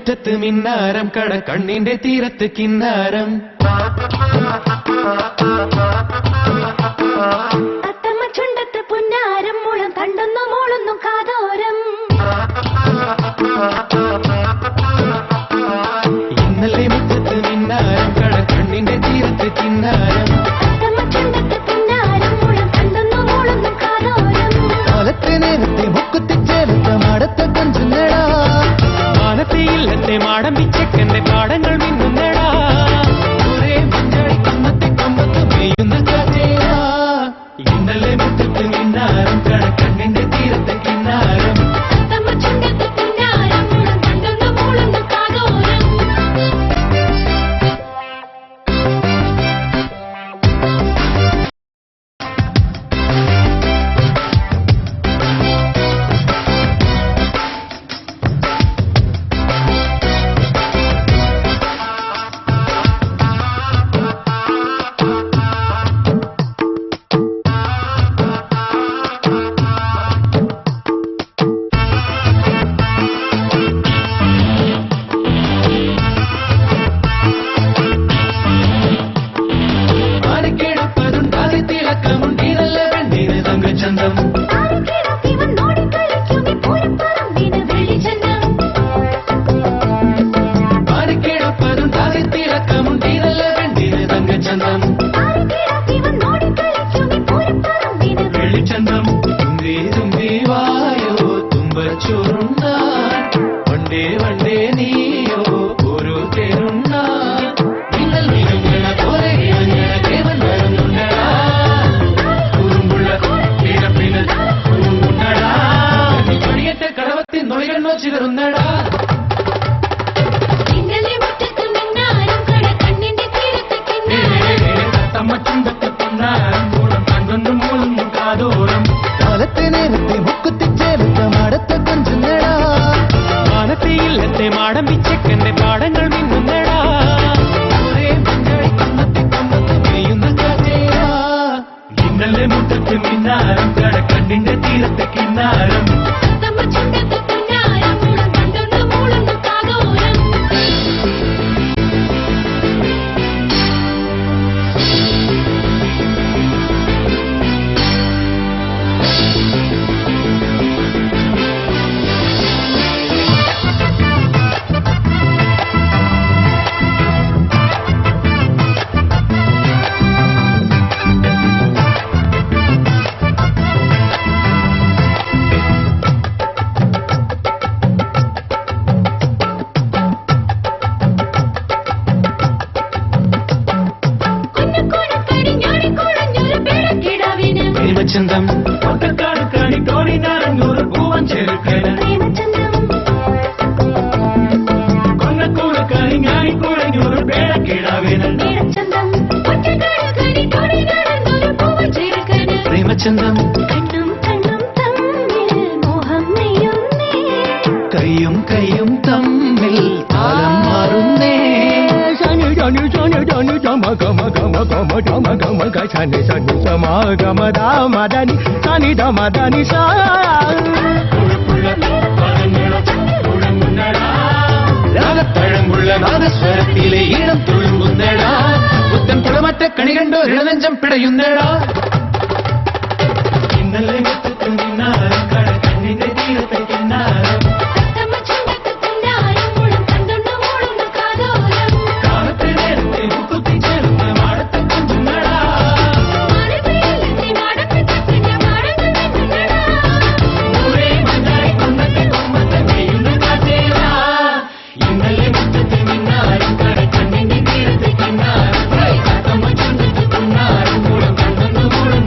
മുറ്റത്ത് മിന്നാരം കട കണ്ണിന്റെ തീരത്ത് കിന്നാരം തത്തമ്മ ചുണ്ടത്ത് പുന്നാരം മുളം കണ്ടൊന്നു മോളൊന്നു കാതോരം ഇന്നലെ മുറ്റത്ത് മിന്നാരം കട കണ്ണിന്റെ തീരത്ത് കിന്നാരം തത്തമ്മ ചുണ്ടത്ത് പുന്നാരം മുളം കണ്ടൊന്നു മോളൊന്നു കാതോരം കാലത്തെ നേരത്തെ മുക്കുത്തിച്ചേലത്തെ മാടത്തെ കൊഞ്ചുന്നടാ മാനത്തെ ഇല്ലത്തെ മാടം പിച്ചക്കന്റെ പാടങ്ങൾ മിന്നുന്നടാ ഒരേ മഞ്ചാടി കമ്മത്തെ കമ്പത്ത് പെയ്യുന്ന കാറ്റേടാ ഇന്നലെ മുറ്റത്ത് മിന്നാരം കട കണ്ണിന്റെ തീരത്ത് കിന്നാരം തത്തമ്മ ചുണ്ടത്ത് പുന്നാരം മുളം കണ്ടൊന്നു മോളൊന്നു കാതോരം മാടം പിച്ചക്കന്റെ പാടങ്ങൾ മിന്നുന്നടാ ഒരേ മഞ്ചാടി കമ്മത്തെ കമ്പത്ത് പെയ്യുന്ന കാറ്റേടാ ഇന്നലെ മുറ്റത്ത് മിന്നാരം കട കണ്ണിന്റെ തീരത്ത് കിന്നാരം തത്തമ്മ ചുണ്ടത്ത് പുന്നാരം മുളം കണ്ടൊന്നു മോളൊന്നു കാതോരം പ്രേമചന്തം ഒട്ടക്കാട് കണി തോണി നാരങ്ങൂർ പൂവൻ ചെറുക്കന കൊന്നക്കൂട് കണി ഞാനിക്കുഴഞ്ഞൂർ പേടക്കിടാവിന പ്രേമചന്തം കണ്ണും കണ്ണും തമ്മിൽ മോഹം നെയ്യുന്നേ കയ്യും കയ്യും തമ്മിൽ താളം മാറുന്നേ രാഗത്തഴമ്പുള്ള നാദസ്വരത്തിലെ ഈണം തുളുമ്പുന്നടാ പുത്തൻ പുളമറ്റ കണി കണ്ടോ ഇടനെഞ്ചം പിടയുന്നടാ ഇന്നലെ മുറ്റത്ത് മിന്നാരം കട കണ്ണിന്റെ തീരത്തെ കിന്നാരം തത്തമ്മ ചുണ്ടത്ത് പുന്നാരം മുളം കണ്ടൊന്നു മോളൊന്നു കാതോരം കാലത്തെ നേരത്തെ മുക്കുത്തിച്ചേർന്ന് മാടത്തെ കൊഞ്ചുന്നടാ മാനത്തെ മാടത്തെ തത്തിന്റെ പാടങ്ങൾ മിന്നുന്നടാ ഒരേ മഞ്ചാടി കമ്മത്തെ കമ്പത്ത് പെയ്യുന്ന കാറ്റേടാ ഇന്നലെ മുറ്റത്ത് മിന്നാരം കട കണ്ണിന്റെ തീരത്തെ കിന്നാരം തത്തമ്മ ചുണ്ടത്ത് പുന്നാരം മുളം കണ്ടൊന്നു മോളൊന്നു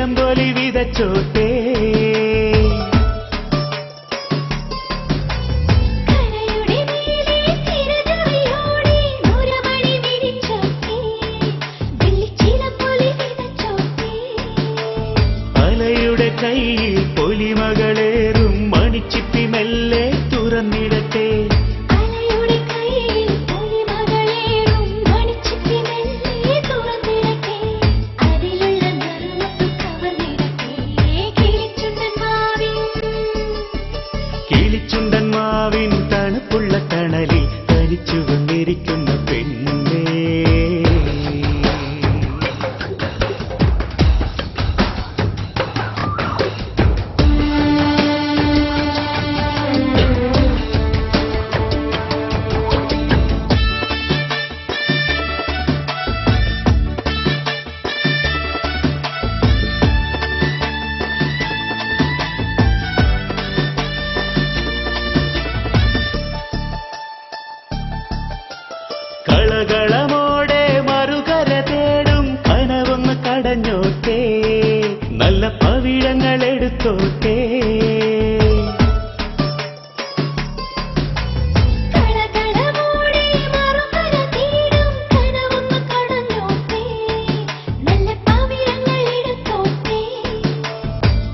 ചിലമ്പൊലി വിതച്ചോട്ടേ അലയുടെ കയ്യിൽ പൊലിമകളേറും മണിച്ചിപ്പി മെല്ലെ തുറന്നിടട്ടെ കിളിച്ചുണ്ടൻ മാവിൻ തണുപ്പുള്ള തണലിൽ തനിച്ചു വന്നിരിക്കുന്ന പെണ്ണേ കളകളമോടെ മറുകര തേടും കനവൊന്ന് കടഞ്ഞോട്ടേ നല്ല പവിഴങ്ങൾ എടുത്തോട്ടേ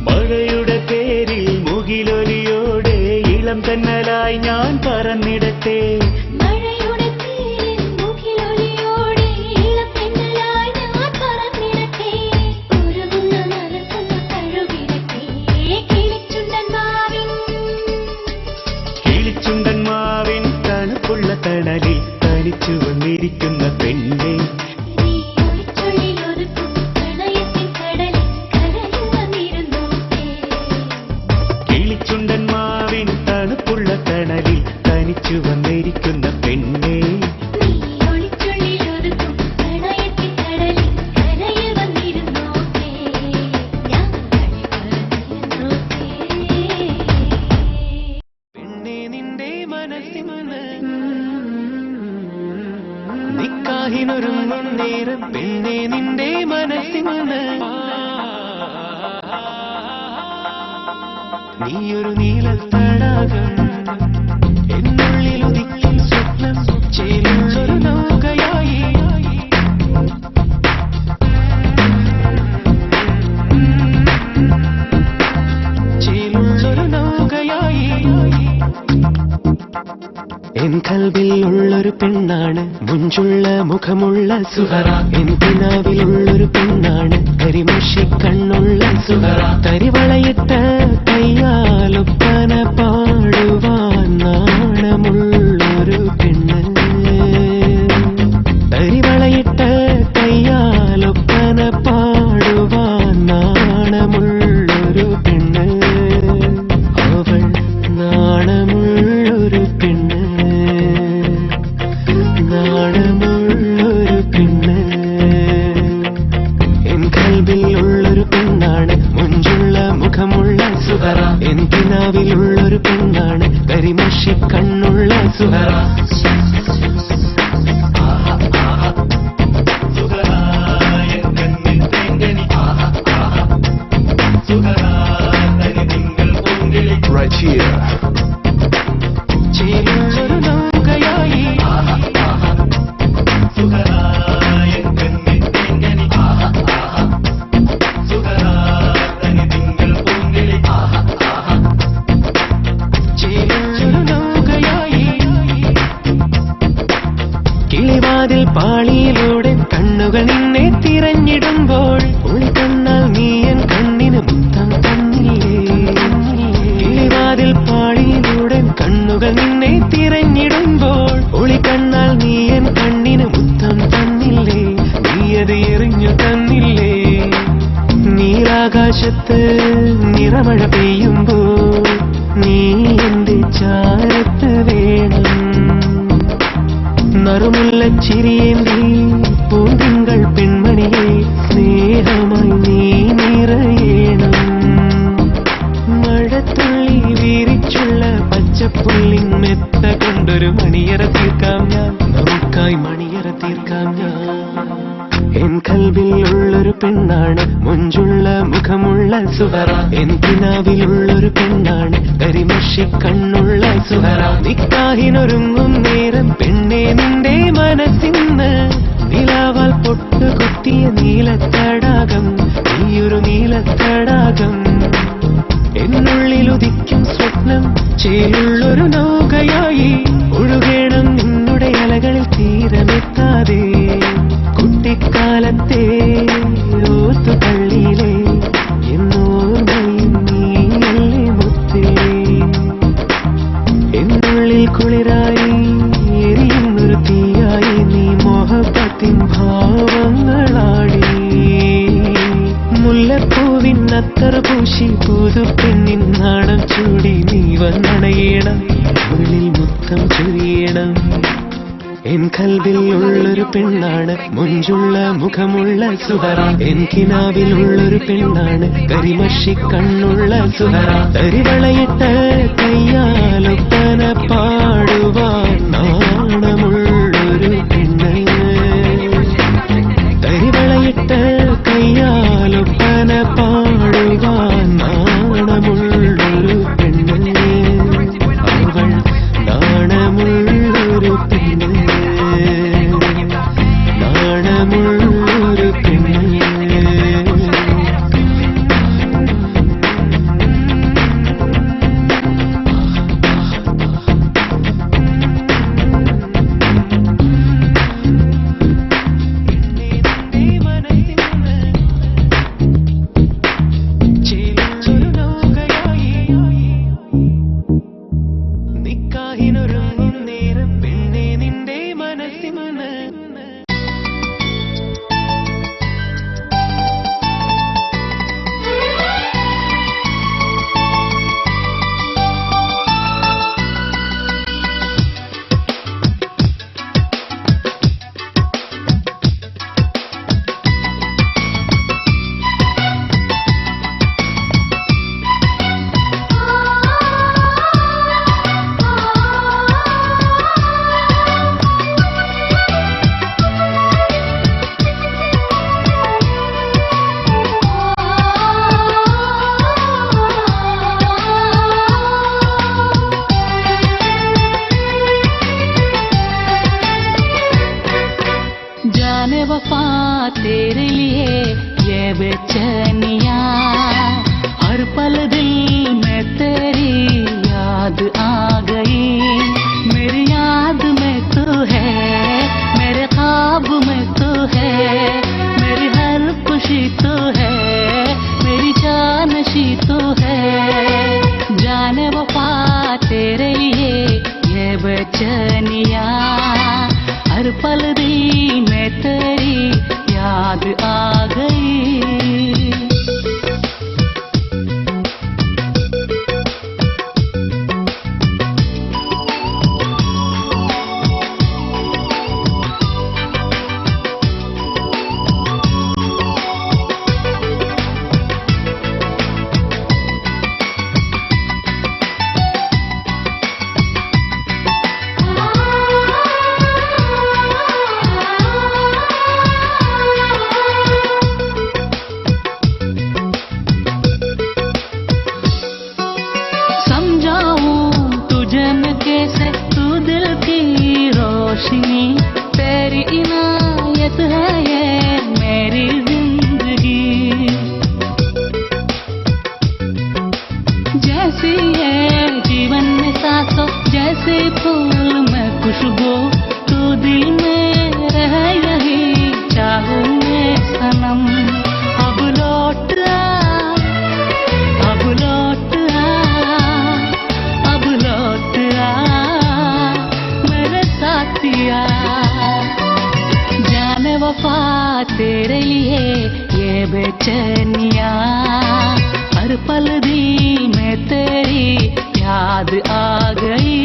മഴയുടെ പേരിൽ മുകിലൊലിയോടെ ഇളം തെന്നലായി ഞാൻ പറന്നിടട്ടെ കിളിച്ചുണ്ടൻ മാവിൻ തണുപ്പുള്ള തണലിൽ തനിച്ചു വന്നിരിക്കുന്ന പെണ്ണെ കിളിച്ചുണ്ടൻ മാവിൻ തണുപ്പുള്ള തണലിൽ തനിച്ചു വന്നിരിക്കുന്ന പെണ്ണെ നിക്കാഹിനൊരുങ്ങും നേരം പെണ്ണേ നിന്റെ മനസ്സിന് നീയൊരു നീലത്തടാകം എന്നുള്ളിൽ ഉദിക്കും സ്വപ്നം ചേരുന്നൊരു നൗകയായി ചേരുന്നൊരു നൗകയായി എൻ കൽവിൽ ഉള്ളൊരു പെണ്ണാണ് മുഞ്ചുള്ള മുഖമുള്ള സുഹറ എൻ കിനാവിലുള്ളൊരു പെണ്ണാണ് കരിമഷി കണ്ണുള്ള സുഹറ തരിവളയിട്ട കയ്യാലൊപ്പന പാടുവാൻ നാണമുള്ളൊരു പെണ്ണ് തരിവളയിട്ട കയ്യാലൊപ്പന പാടുവാൻ നാണമുള്ളൊരു പെണ്ണ് അവൾ നാണമുള്ളൊരു പെണ്ണ് നാണമുള്ളൊരു പെണ്ണ് എൻ കൽവിൽ ഉള്ളൊരു പെണ്ണാണ് മുഞ്ചുള്ള മുഖമുള്ള സുഹറ എൻ കിനാവിലുള്ളൊരു പെണ്ണാണ് കരിമഷി കണ്ണുള്ള സുഹറ Right here. ചേരുന്നൊരു നൗകയായി ചേരുന്നൊരു നൗകയായി കിളിവാതിൽ പാളിയിലൂടെ കണ്ണുകൾ നിന്നെ തിരഞ്ഞിടുമ്പോൾ ഒളിക്കണ്ണാൽ നീയൻ കണ്ണിന് മുത്തം തന്നില്ലേ കിളിവാതിൽ പാളിയിലൂടെ കണ്ണുകൾ നിന്നെ തിരഞ്ഞിടുമ്പോൾ ഒളിക്കണ്ണാൽ നീയൻ കണ്ണിന് മുത്തം തന്നില്ലേ നീയത് എറിഞ്ഞു തന്നില്ലേ നീലാകാശത്ത് നിറമഴ പെയ്യുമ്പോൾ നീ എന്റെ ചാരത്ത് വേണം നറുമുള്ള ചിരിയേന്തി പൂന്തിങ്കൾ പെൺമണിയെ സ്നേഹമായി നീ നിറയണം മഴത്തുള്ളി വീരിച്ചുള്ള പച്ചപ്പുള്ളിൻ മെത്ത കൊണ്ടൊരു മണിയറ തീർക്കാം ഞാൻ നമുക്കായി മണിയറ തീർക്കാം ഞാൻ എൻ കൽവിൽ ഉള്ളൊരു പെണ്ണാണ് മുഞ്ചുള്ള മുഖമുള്ള സുഹറ എൻ കിനാവിലുള്ളൊരു പെണ്ണാണ് കരിമഷി കണ്ണുള്ള സുഹറ നിക്കാഹിനൊരുങ്ങും നേരം പെണ്ണെ നിന്റെ മനസ്സിന്ന് നിലാവാൽ പൊട്ട് കുത്തിയ നീലത്തടാകം നീയൊരു നീലത്തടാകം എന്നുള്ളിലുദിക്കും സ്വപ്നം ചേലുള്ളൊരു നൗകയായി ഒഴുകേണം നിന്നുടെ അലകളിൽ തീരമെത്താതെ കുട്ടിക്കാലത്തെ ഓത്തുപള്ളിയിലെ എന്നോർമ്മയും നീയല്ലേ മുത്തേ എന്നുള്ളിൽ കുളിരായി എരിയുന്നൊരു തീയായി നീ മോഹപ്പത്തിൻ ഭാവങ്ങളാടി മുല്ലപ്പൂവിൻ അത്തറ പൂശി പുതുപ്പെണ്ണിൻ നാണം ചൂടി നീ വന്നണയണം ഉള്ളിൽ മുത്തം ചൊരിയണം എൻ കൽവിൽ ഉള്ളൊരു പെണ്ണാണ് മുഞ്ചുള്ള മുഖമുള്ള സുഹറ എൻ കിനാവിലുള്ളൊരു പെണ്ണാണ് കരിമഷി കണ്ണുള്ള സുഹറ തരിവളയിട്ട് കയ്യാലൊപ്പന പാടുവാൻ നാണമുള്ളൊരു പെണ്ണ് തരിവളയിട്ട് കയ്യാലൊപ്പന പാടുവാൻ നാണമുള്ളൊരു പെണ്ണ് അവൾ നാണമുള്ളൊരു പെണ്ണ് നാണമുള്ളൊരു പെണ്ണ് നിക്കാഹിനൊരുങ്ങും നേരം പെണ്ണെ നിന്റെ മനസ്സിന് जाने वफा तेरे लिए ये बेचैनिया हर पल दिल में तेरी याद आ गई मेरी याद में तू है मेरे ख्वाब में तू है मेरी हर खुशी तू है मेरी जानशी तू है जाने वफा तेरे लिए ये बेचैनिया हर पल दिल में तेरी याद आ गई तेरी इनायत है ये मेरी जिंदगी जैसी है जीवन में सांसों जैसे फूल में खुशबू तू दिल में रह यही चाहूं मैं सनम अब लौट आ अब लौट आ अब लौट आ मेरे साथिया जाने वफा तेरे लिए ये बेचैनिया हर पल दिल में तेरी याद आ गई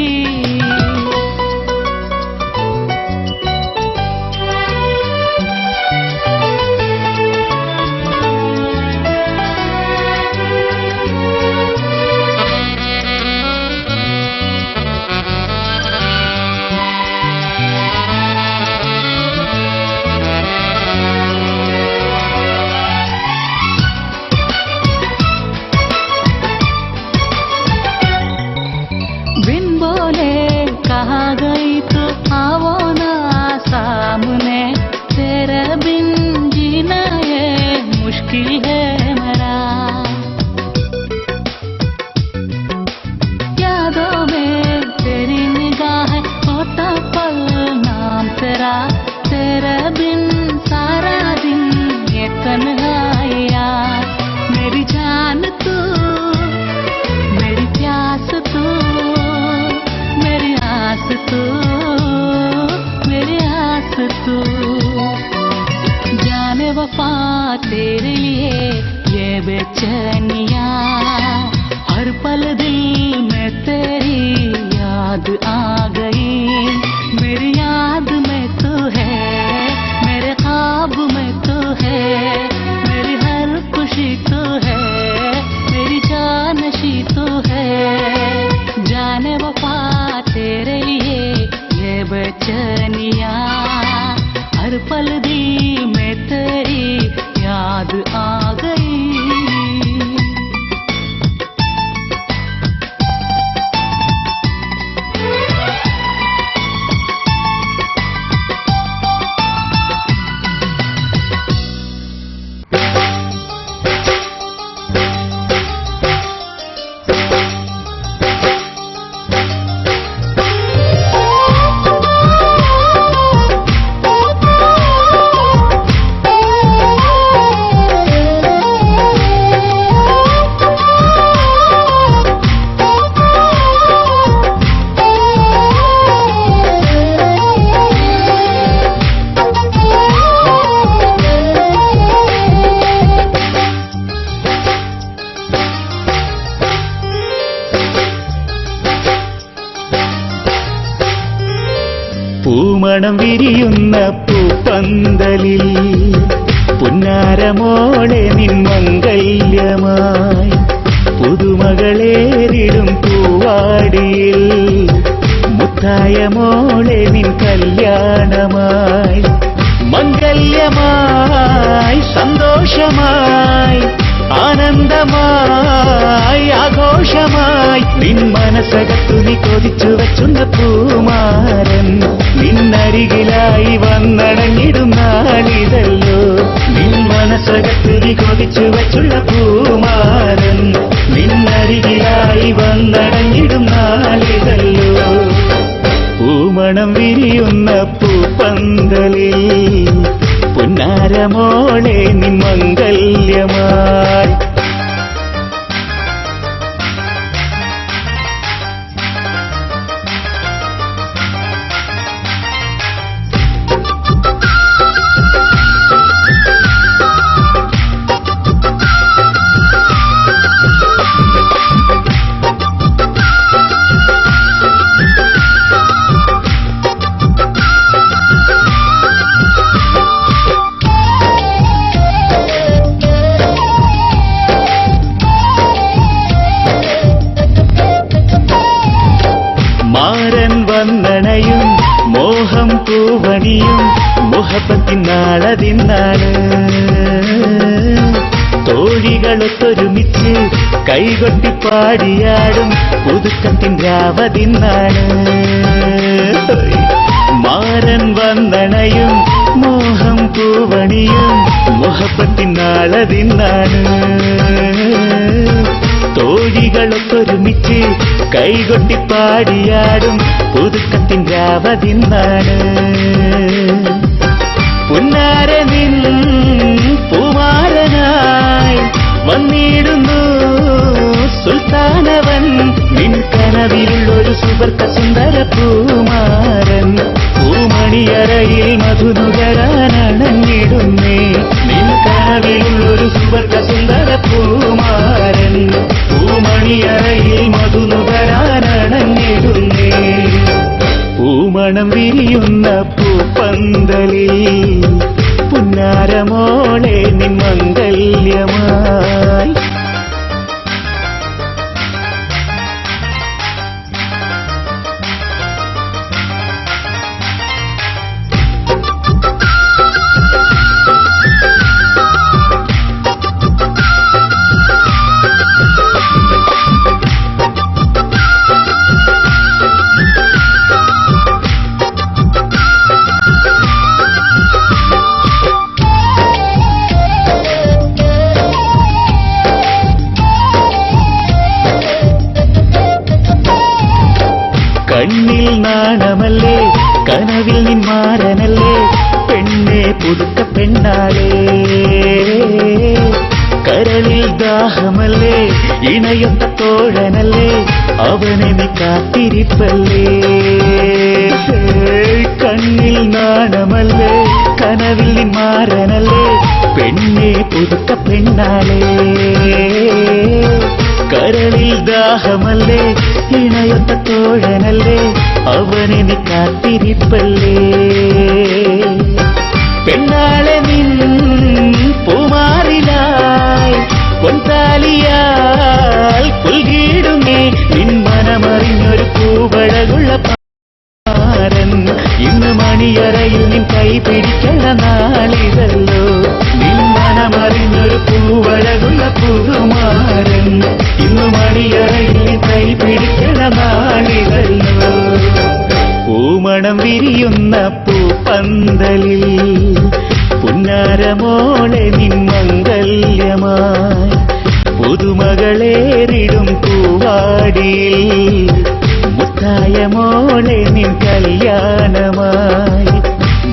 वफा तेरे लिए ये बेचैनियाँ, हर पल दिल में तेरी याद आ गई। मेरी याद में तू है, मेरे ख्वाब में तू है, मेरी हर खुशी तू है, मेरी जानशी तू है। जाने वफा तेरे लिए ये बेचैनियाँ, हर पल दिल में तेरी याद आ गई। പൂമണം വിരിയുന്ന പൂപ്പന്തലിൽ പുന്നാരമോളെ നിൻ മംഗല്യമായി, പുതുമകളേറിടും പൂവാടിയിൽ മുത്തായ മോളെ നിൻ കല്യാണമായി, മംഗല്യമായി സന്തോഷമായി ആനന്ദമായി ആഘോഷമായി നിൻ മനസ്സകത്തു നീ കൊതിച്ചു വച്ചുന്ന പൂമാരൻ നിന്നരികിലായി വന്നണഞ്ഞിടും നാളിതല്ലോ. നിൻ മനസ്സകത്തു നീ കൊതിച്ചു വച്ചുള്ള പൂമാരൻ നിന്നരികിലായി വന്നണഞ്ഞിടും നാളിതല്ലോ. പൂമണം വിരിയുന്ന പൂപ്പന്തലിൽ പുന്നാരമോളെ നിൻ മംഗല്യമായി. മാരൻ വന്നണയും മോഹം പൂവണിയും മുഹബത്തിനാളതിന്നാണ്. തോഴികളൊത്തൊരുമിച്ച് കൈകൊട്ടി പാടിയാടും പുതുക്കത്തിൻ രാവതിന്നാണ്. മാരൻ വന്നണയും മോഹം പൂവണിയും മുഹബത്തിനാളതിന്നാണ്. തോഴികളൊത്തൊരുമിച്ച് കൈകൊട്ടി പാടിയാടും പുതുക്കത്തിൻ രാവതിന്നാണ്. പുന്നാരനിൻ പൂമാരനായി വന്നിടുന്നു സുൽത്താനവൻ, നിൻ കനവിലുള്ളൊരു സുവർക്ക സുന്ദര പൂമാരൻ. പൂമണിയറയിൽ മധുനുകരാനണഞ്ഞിടുന്നേ, നിൻ കനവിലുള്ളൊരു സുവർക്ക സുന്ദര പൂമാരൻ. പൂമണിയറയിൽ മധുനുകരാനണഞ്ഞിടുന്നേ. പൂമണം വിരിയുന്ന പൂപ്പന്തലിൽ പുന്നാരമോളെ നിൻ മംഗല്യമായി. കണ്ണിൽ നാണമല്ലേ കനവിൽ നിൻ മാരനല്ലേ പെണ്ണെ പുതുക്ക പെണ്ണാളേ. കരളിൽ ദാഹമല്ലേ ഇണയൊത്ത തോഴനല്ലേ അവനെ നീ കാത്തിരിപ്പല്ലേ. കണ്ണിൽ നാണമല്ലേ കനവിൽ നിൻ മാരനല്ലേ പുതുക്ക പെണ്ണാളേ കരളിൽ ദാഹമല്ലേ ഇണയൊത്ത തോഴനല്ലേ അവനെ കാത്തിരിപ്പല്ലേ പെണ്ണാളെ നിൻ പൂമാറിലായി പൊൻതാലിയാൽ പുൽകിടുമേ നിൻ മനമറിഞ്ഞൊരു പൂവഴകുള്ള പാരൻ ഇന്ന് മണിയറയിൽ നിൻ കൈ പിടിക്കണ നാളിതല്ലോ നിൻ മനമറിഞ്ഞൊരു പൂവഴകുള്ള പൂകുമാരൻ ഇന്ന് മണിയറയിൽ നിൻ കൈ പിടിക്കണ നാളിതല്ലോ പൂമണം വിരിയുന്ന പൂപ്പന്തലിൽ പുന്നാരമോളെ നിൻ മംഗല്യമായി പുതുമകളേറിടും പൂവാടിയിൽ മുത്തായ മോളെ നിൻ കല്യാണമായി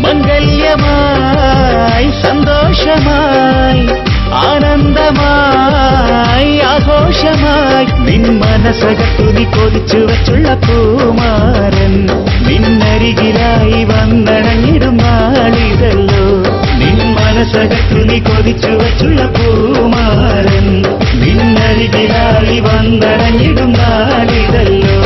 മംഗല്യമായി സന്തോഷമായി ആനന്ദമായി ആഘോഷമായി നിൻ മനസ്സകത്തു നീ കൊതിച്ചു വച്ചുള്ള പൂമാരൻ നിന്നരികിലായി വന്നണഞ്ഞിടും നാളിതല്ലോ നിൻ മനസ്സകത്തു നീ കൊതിച്ചു വച്ചുള്ള പൂമാരൻ നിന്നരികിലായി വന്നണഞ്ഞിടും നാളിതല്ലോ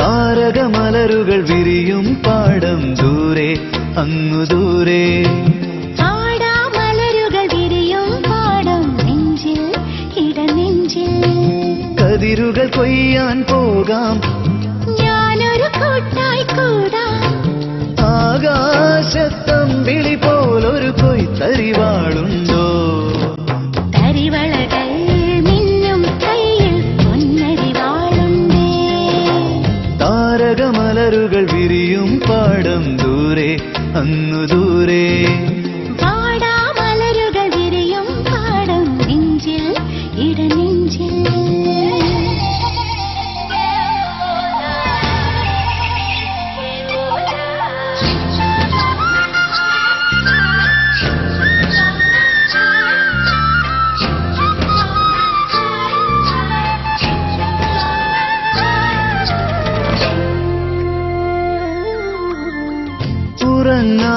താരകമലരുകൾ വിരിയും പാടം ദൂരെ അങ്ങു ദൂരെ പാടാമലരുകൾ വിരിയും പാടം നെഞ്ചിൽ ഇടനെഞ്ചിൽ കതിരുകൾ കൊയ്യാൻ പോകാം ഞാനൊരു കൂട്ടായി കൂടാം ആകാശത്തമ്പിളി പോലൊരു കൊയ്ത്തരിവാളുണ്ടോ തരിവളകൾ മിന്നും കയ്യിൽ പൊന്നരിവാളുണ്ടേ താരകമലരുകൾ വിരിയും പാടം ദൂരെ അങ്ങു ദൂരെ പാടാമലരുകൾ വിരിയും പാടം നെഞ്ചിൽ ഇടനെഞ്ചിൽ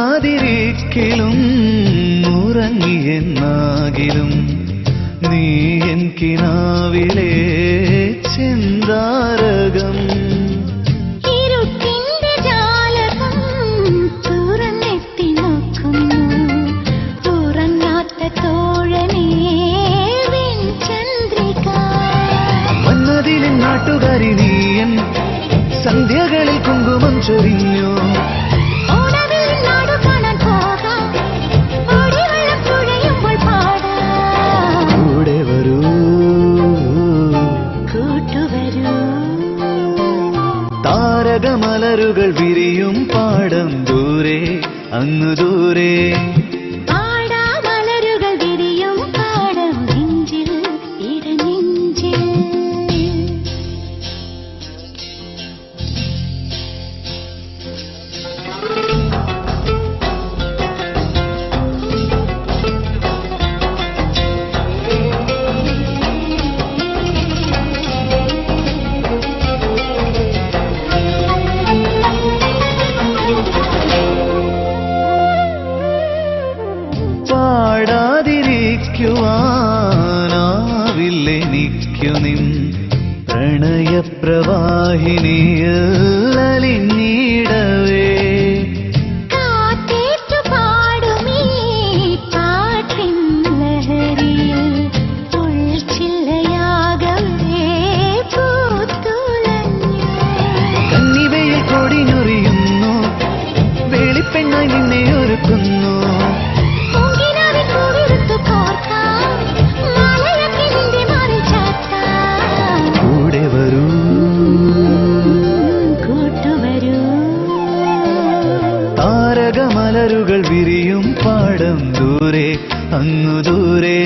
ഉറങ്ങാതിരിക്കലും ഉറങ്ങിയെന്നാകിലും നീ എൻ കിനാവിലെ ചെന്താരകം ഇരുട്ടിന്റെ ജാലകം തുറന്നെത്തി നോക്കുന്നു ഉറങ്ങാത്ത തോഴനേ വെൺചന്ദ്രിക മന്നതിലിൻ നാട്ടുകാരി നീയൻ സന്ധ്യകളിൽ കുങ്കുമം ചൊരിഞ്ഞു ഓണവിൽ നാടു കാണാൻ പോകാം ഓടിവെള്ളം തുഴയുമ്പോൾ പാടാം കൂടെ വരൂ കൂട്ടുവരൂ താരകമലരുകൾ വിരിയും പാടം ദൂരെ അങ്ങു ദൂരെ പാടാമലരുകൾ വിരിയും പാടം നെഞ്ചിൽ ഇടനെഞ്ചിൽ പാടാതിരിക്കുവാനാവില്ലെനിക്കു നിൻ പ്രണയപ്രവാഹിനിയിൽ അലിഞ്ഞിടവേ കാറ്റേറ്റു പാടുമീ പാട്ടിൻ ലഹരിയിൽ ഉൾച്ചില്ലയാകവേ പൂത്തുലഞ്ഞു കന്നിവയിൽ കൊടിഞ്ഞൊറിയുന്നു വെളിപ്പെണ്ണായി നിന്നെ ഒരുക്കുന്നു പൂങ്കിനാവിൻ പൂവിരുത്തു കോർക്കാം മാലയൊക്കെ നിന്റെ മാറിൽ ചാർത്താം കൂടെ വരൂ കൂട്ടുവരൂ രാഗമലരുകൾ വിരിയും പാടം ദൂരെ അങ്ങു ദൂരെ.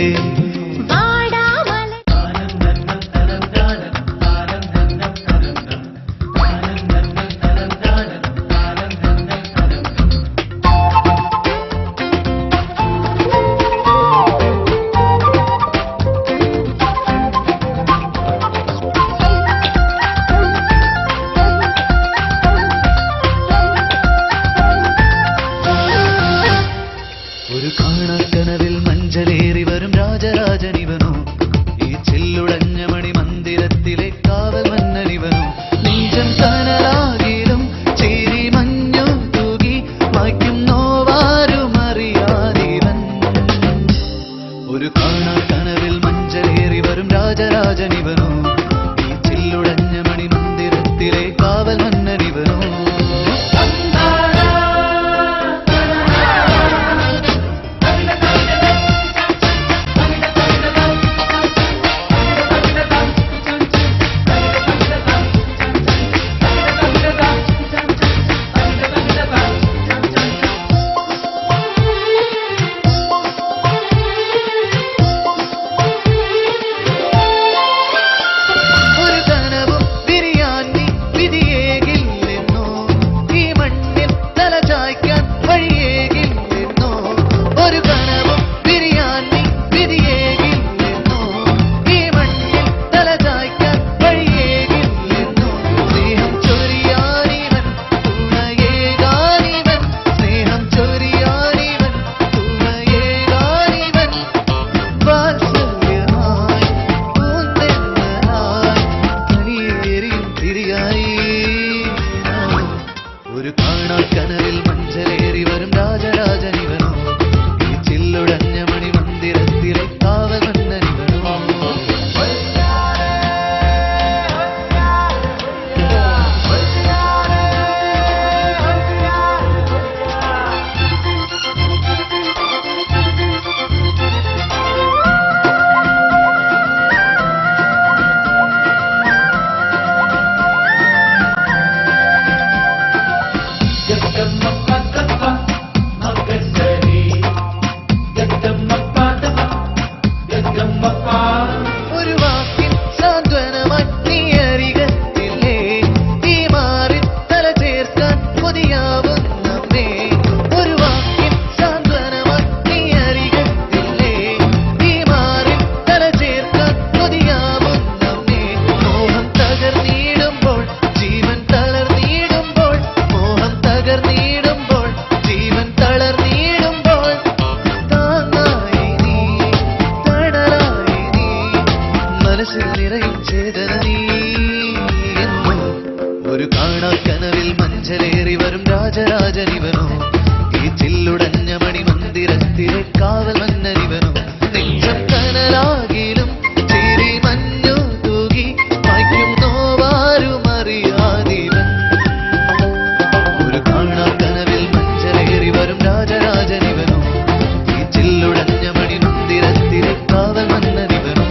ഒരു കാണാക്കനവിൽ മഞ്ചലേറി വരും രാജരാജനിവനോ, ഈ ചില്ലുടഞ്ഞ മണി മന്ദിരത്തിലെ കാവൽ മന്നനിവനോ. നെഞ്ചം കനലാകിലും ചേരി മഞ്ഞു തൂകി വായിക്കും നോവാരും അറിയാതിവൻ. ഒരു കാണാക്കനവിൽ മഞ്ചലേറി വരും രാജരാജനിവനോ, ഈ ചില്ലുടഞ്ഞ മണി മന്ദിരത്തിലെ കാവൽ മന്നനിവനോ. ഒരു കാണാക്കനവിൽ മഞ്ചലേറി വരും രാജരാജനിവനോ, ഈ ചില്ലുടഞ്ഞ മണി മന്ദിരത്തിലെ കാവൽ മന്നനിവനോ. ഒരു വാക്കിൻ സാന്ത്വനമായി നീ അരികത്തില്ലേ, നീ മാറി തല ചേർക്കാൻ കൊതിയാവുന്നമ്മേ. ഒരു വാക്കിൻ സാന്ത്വനമായി നീ അരികത്തില്ലേ, നീ മാറി തല ചേർക്കാൻ കൊതിയാവുന്നമ്മേ. മോഹം തകർന്നിടുമ്പോൾ ജീവൻ തളർന്നിടുമ്പോൾ, മോഹം തകർന്നിടുമ്പോൾ ജീവൻ തളർന്നിടുമ്പോൾ, താങ്ങായി നീ തണലായി നീ മനസ്സിൽ നിറയും ചേതന നീ എന്നോ. ഒരു കാണാക്കനവിൽ മഞ്ചലേറി വരും രാജരാജനിവനോ, ഈ ചില്ലുടഞ്ഞ മണി മന്ദിരത്തിലെ കാവൽ മന്നനിവനോ. നെഞ്ചം കനലാകിലും ചേരി മഞ്ഞു തൂകി വായിക്കും നോവാരും അറിയാതിവൻ. ഒരു കാണാക്കനവിൽ മഞ്ചലേറി വരും രാജരാജനിവനോ, ഈ ചില്ലുടഞ്ഞ മണി മന്ദിരത്തിലെ കാവൽ മന്നനിവനോ.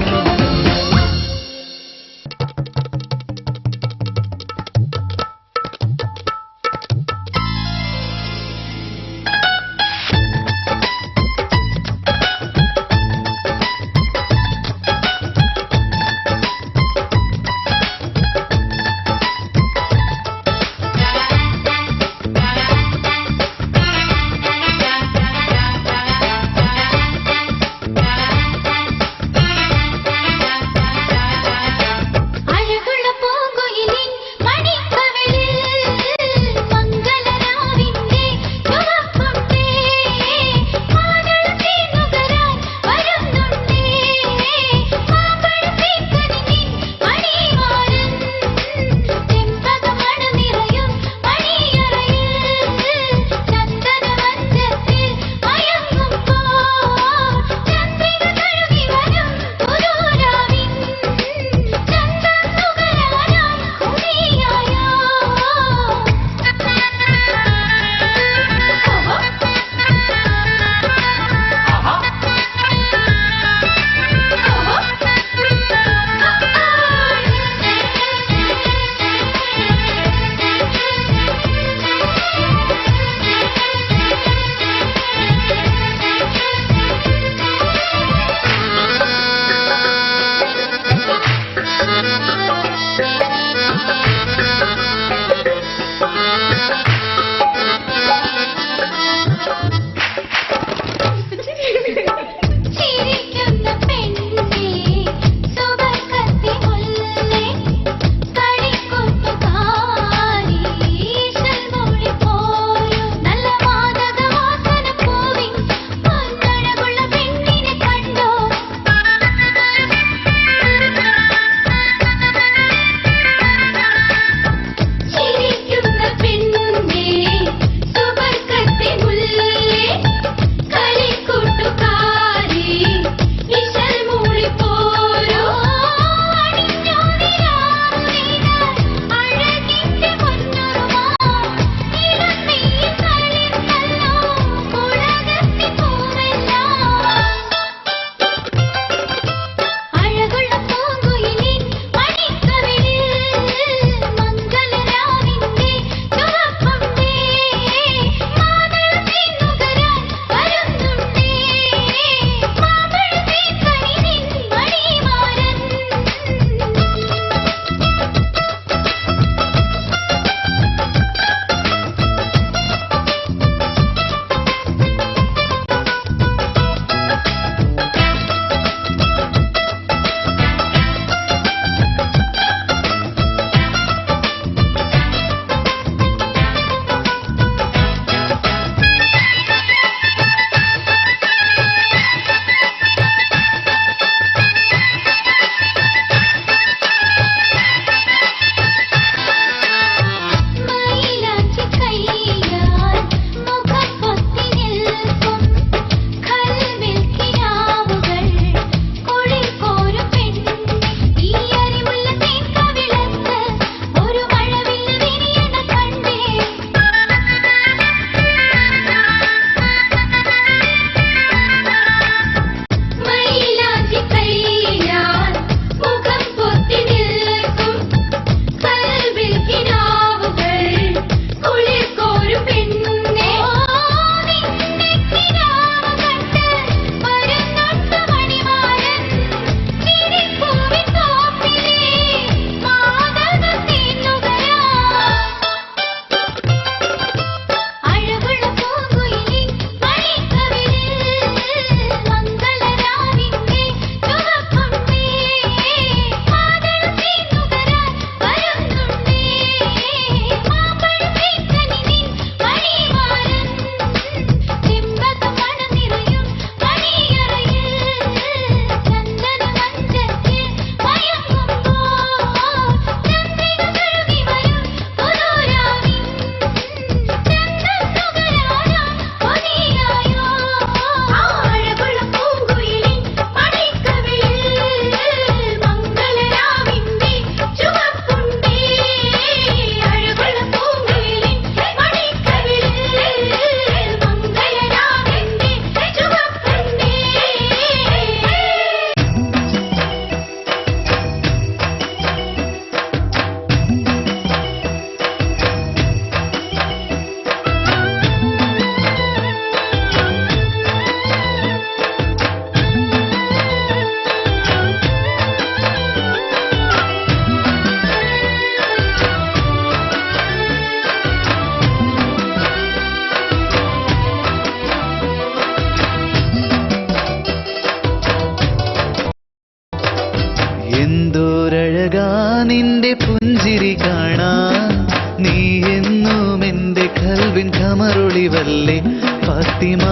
കൽവിൻ കമറൊളിവല്ലേ ഫാത്തിമ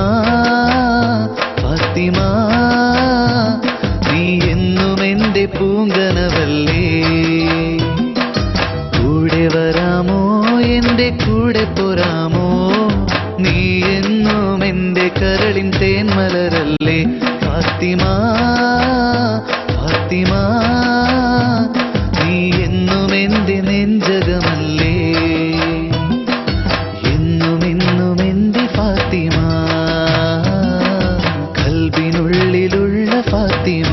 ഫാത്തിമ നീ എന്നും എന്റെ പൂങ്കനവല്ലേ കൂടെ വരാമോ എന്റെ കൂടെ പോരാമോ നീ എന്നും എന്റെ കരളിൻ തേന്മലരല്ലേ ഫാത്തിമ ഫാത്തിമ നീ എന്നും എന്റെ നെഞ്ചകമല്ലേ എന്നും എന്നും എന്റെ ഫാത്തിമ കൽബിനുള്ളിലുള്ള ഫാത്തിമ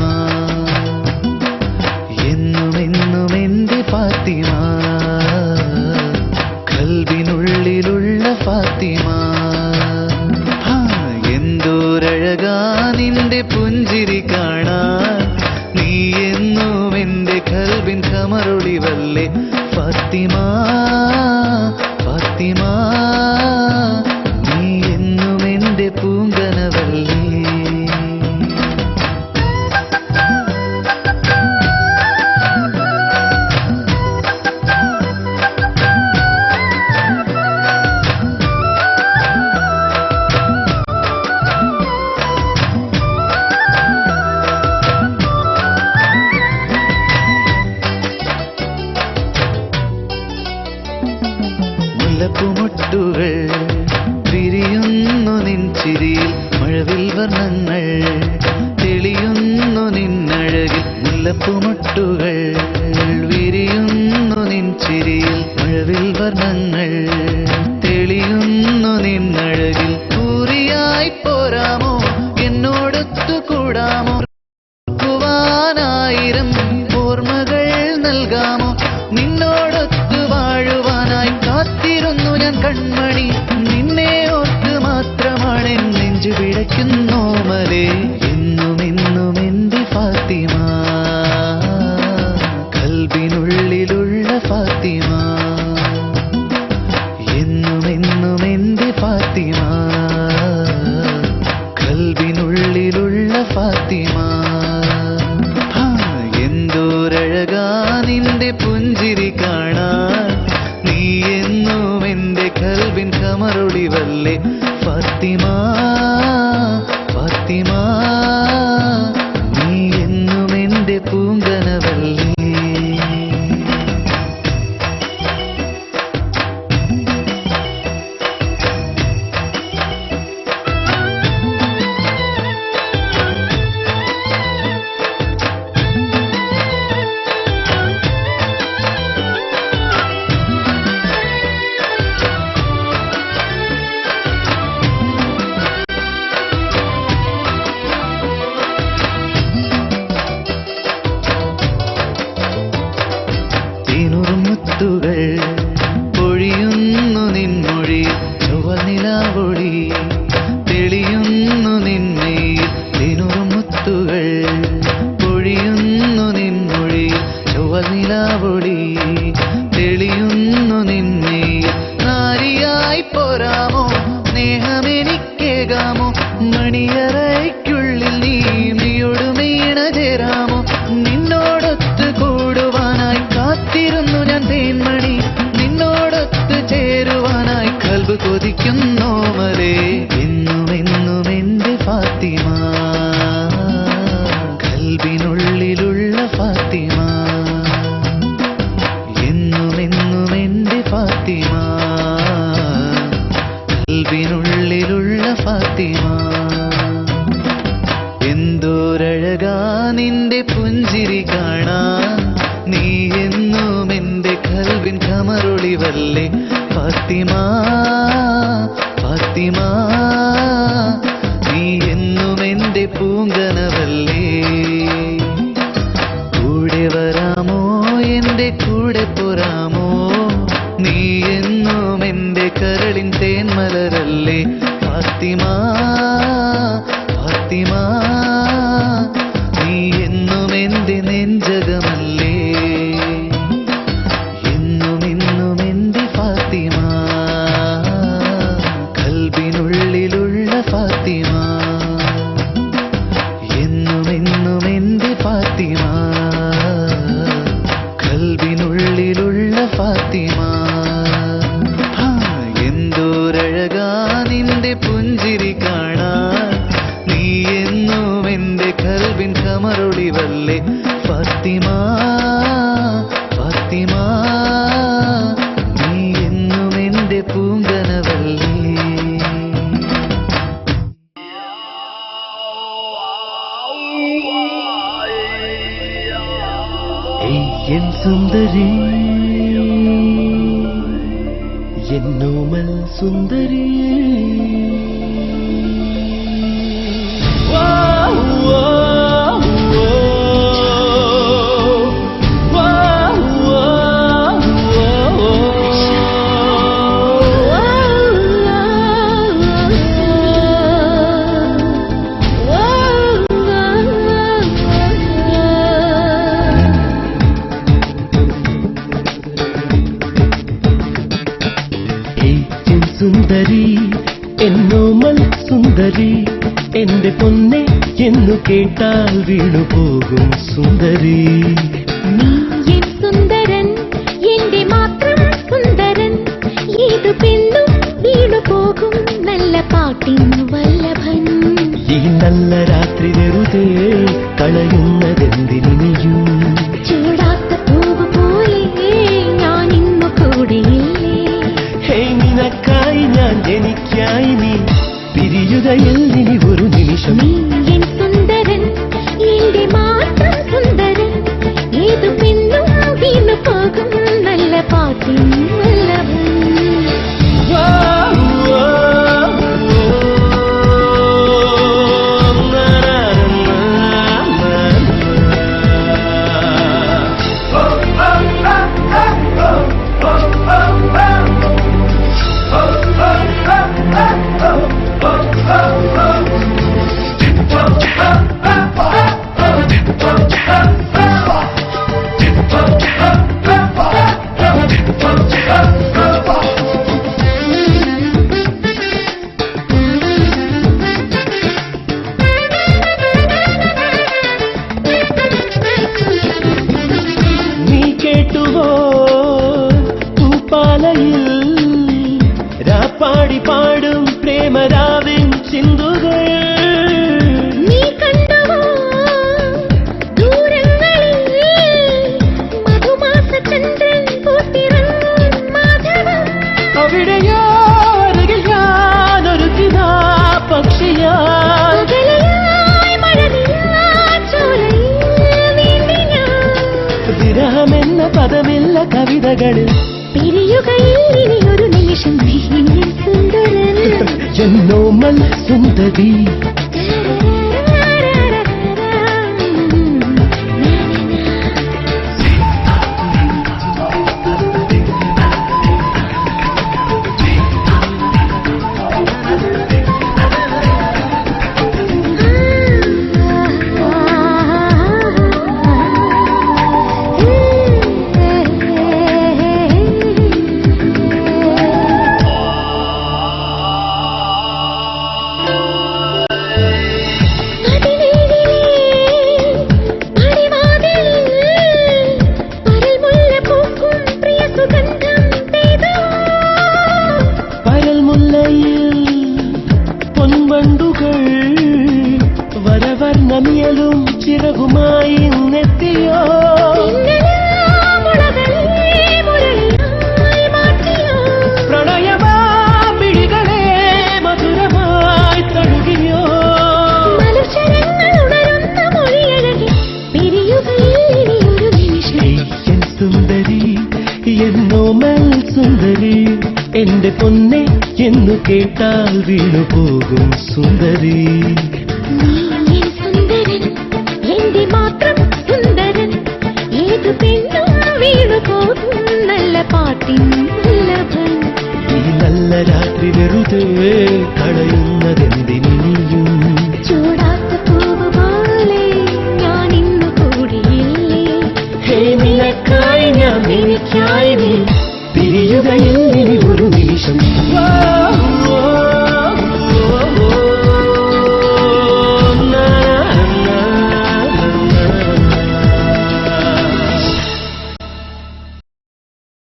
എന്നും എന്നും എന്റെ ഫാത്തിമ കൽബിനുള്ളിലുള്ള ഫാത്തിമ എന്തോരഴകാ നിന്റെ പുഞ്ചിരി കാണാൻ നീ എന്നും എന്റെ കൽബിൻ കമറൊളിവല്ലേ ഫാത്തിമ ഫാത്തിമ നീ എന്നും എന്റെ പൂങ്കനവല്ലേ മുല്ലപ്പൂമൊട്ടുകൾ വിരിയുന്നു നിൻ ചിരിയിൽ മഴവിൽ വർണ്ണങ്ങൾ തെളിയുന്നു നിന്നഴകിൽ മുല്ലപ്പൂമൊട്ടുകൾ വിരിയുന്നു നിൻ ചിരിയിൽ മഴവിൽ വർണ്ണങ്ങൾ തെളിയുന്നു നിന്നഴകിൽ കൂറിയായി പോരാമോ എന്നോടൊത്തു കൂടാമോ ായിരം ഓർമ്മകൾ നൽകാമോ നിന്നോടൊത്തു വാഴുവാനായി കാത്തിരുന്നു ഞാൻ കൺമണി നിന്നെ ഓർത്ത് മാത്രമാണ് നെഞ്ചു പിടയ്ക്കുന്നോ മലേ എന്നും എന്നും എന്റെ ഫാത്തിമ കൽബിനുള്ളിലുള്ള ഫാത്തിമ എന്നും എന്നും എന്റെ ഫാത്തിമ കൽബിനുള്ളിലുള്ള ഫാത്തിമ എന്തോരഴകാ നിന്റെ പുഞ്ചിരി കാണാൻ നീ എന്നും എന്റെ കൽബിൻ കമറൊളിവല്ലേ ഫാത്തിമ ഫാത്തിമ നീ എന്നും എന്റെ പൂങ്കനവല്ലേ മുത്തുകൾ പൊഴിയുന്നു നിൻമൊഴി ചുവനിലാവൊളി തെളിയുന്നു നിന്മയിൽ തിനുറുമുത്തുകൾ പൊഴിയുന്നു നിൻമൊഴി ചുവനിലാവൊളി തെളിയുന്നു നിന്മയിൽ നാരിയായി പോരാമോ സ്നേഹമെനിക്കേകാമോ മണിയറയ്ക്കുള്ളിൽ നീ മെയ്യോട് മെയ്യണ ചേരാമോ നിന്നോടൊത്ത് കൂടുവാനായി കാത്തിരുന്നു ഞാൻ തേന്മണി നിന്നോടൊത്ത് ചേരുവാനായി കൽബ് കൊതിക്കുന്നോ മലേ എന്നും എന്നും എന്റെ ഫാത്തിമ കൽബിനുള്ളിലുള്ള ഫാത്തിമ എന്നും എന്നും എന്റെ ഫാത്തിമ കൽബിനുള്ളിലുള്ള ഫാത്തിമ എന്തോരഴകാ നിന്റെ പുഞ്ചിരി കാണാൻ നീ എന്നും എന്റെ കൽവിൻ കമറൊളിവല്ലേ ഫാത്തിമ ഫാത്തിമ നീ എന്നും എന്റെ പൂങ്കനവല്ലേ കൂടെ വരാമോ എന്റെ കൂടെ പോരാമോ നീ എന്നും എന്റെ കരളിൻ തേന്മലരല്ലേ ഫാത്തിമ ഫാത്തിമ നീ എന്നും എന്റെ നെഞ്ചകമല്ലേ എന്നും എന്നും എന്റെ ഫാത്തിമ കൽബിനുള്ളിലുള്ള ഫാത്തിമ എന്നും എന്നും എന്റെ ഫാത്തിമ കൽബിനുള്ളിലുള്ള ഫാത്തിമ എന്തോ കനവല്ലേ என் சுந்தரி என்னோமல் சுந்தரி സുന്ദരി എന്നോമൽ സുന്ദരി എന്റെ പൊന്നെ എന്നു കേട്ടാൽ വീണുപോകും സുന്ദരി നീ എൻ സുന്ദരൻ എന്റെ മാത്രം സുന്ദരൻ ഏതു പെണ്ണും വീണു പോകും നല്ല പാട്ടിൻ വല്ലഭൻ ഈ നല്ല രാത്രി വെറുതെ കളയുന്നതെന്തിനിയും ചൂടാത്ത പൂവ് പോലെ ഞാൻ ഇന്നു കൂടെയില്ലേ ഹേ നിനക്കായി ഞാൻ എനിക്കായി നീ പിരിയുകയിൽ ഇനി ഒരു നിമിഷം നീ എൻ സുന്ദരൻ എന്റെ മാത്രം സുന്ദരൻ ഏതു പെണ്ണും വീണു പോകും നല്ല പാട്ടിൻ വല്ലഭൻ പാടി പാടും പ്രേമരാവിൻ ചിന്തുകൾ നീ കണ്ടുവോ ദൂരങ്ങളിൽ മധുമാസചന്ദ്രൻ പൂത്തിറങ്ങും മാധവം അവിടെയോ അരികിൽ ഞാനൊരു കിനാ പക്ഷിയായി അകലെയായി മഴവില്ലാച്ചോലയിൽ നീന്തി ഞാൻ വിരഹമെന്ന പദമില്ല കവിതകളിൽ പിരിയുകയിൽ ഇനിയൊരു നിമിഷം നീ എൻ സുന്ദരൻ എന്നോമൽ സുന്ദരി പൊൻവണ്ടുകൾ വരവർണ്ണമിയലും ചിറകുമായി നെത്തിയോ പ്രണയമാ പിടികളെ മധുരമായി തഴുകിയോ എൻ സുന്ദരി എന്നോമൽ സുന്ദരി എന്റെ പൊന്നെ എന്നു കേട്ടാൽ വീണുപോകും സുന്ദരി നീ എൻ സുന്ദരൻ എന്റെ മാത്രം സുന്ദരൻ ഏതു പെണ്ണും വീണു പോകും നല്ല പാട്ടിൻ വല്ലഭൻ ഈ നല്ല രാത്രി വെറുതെ കളയും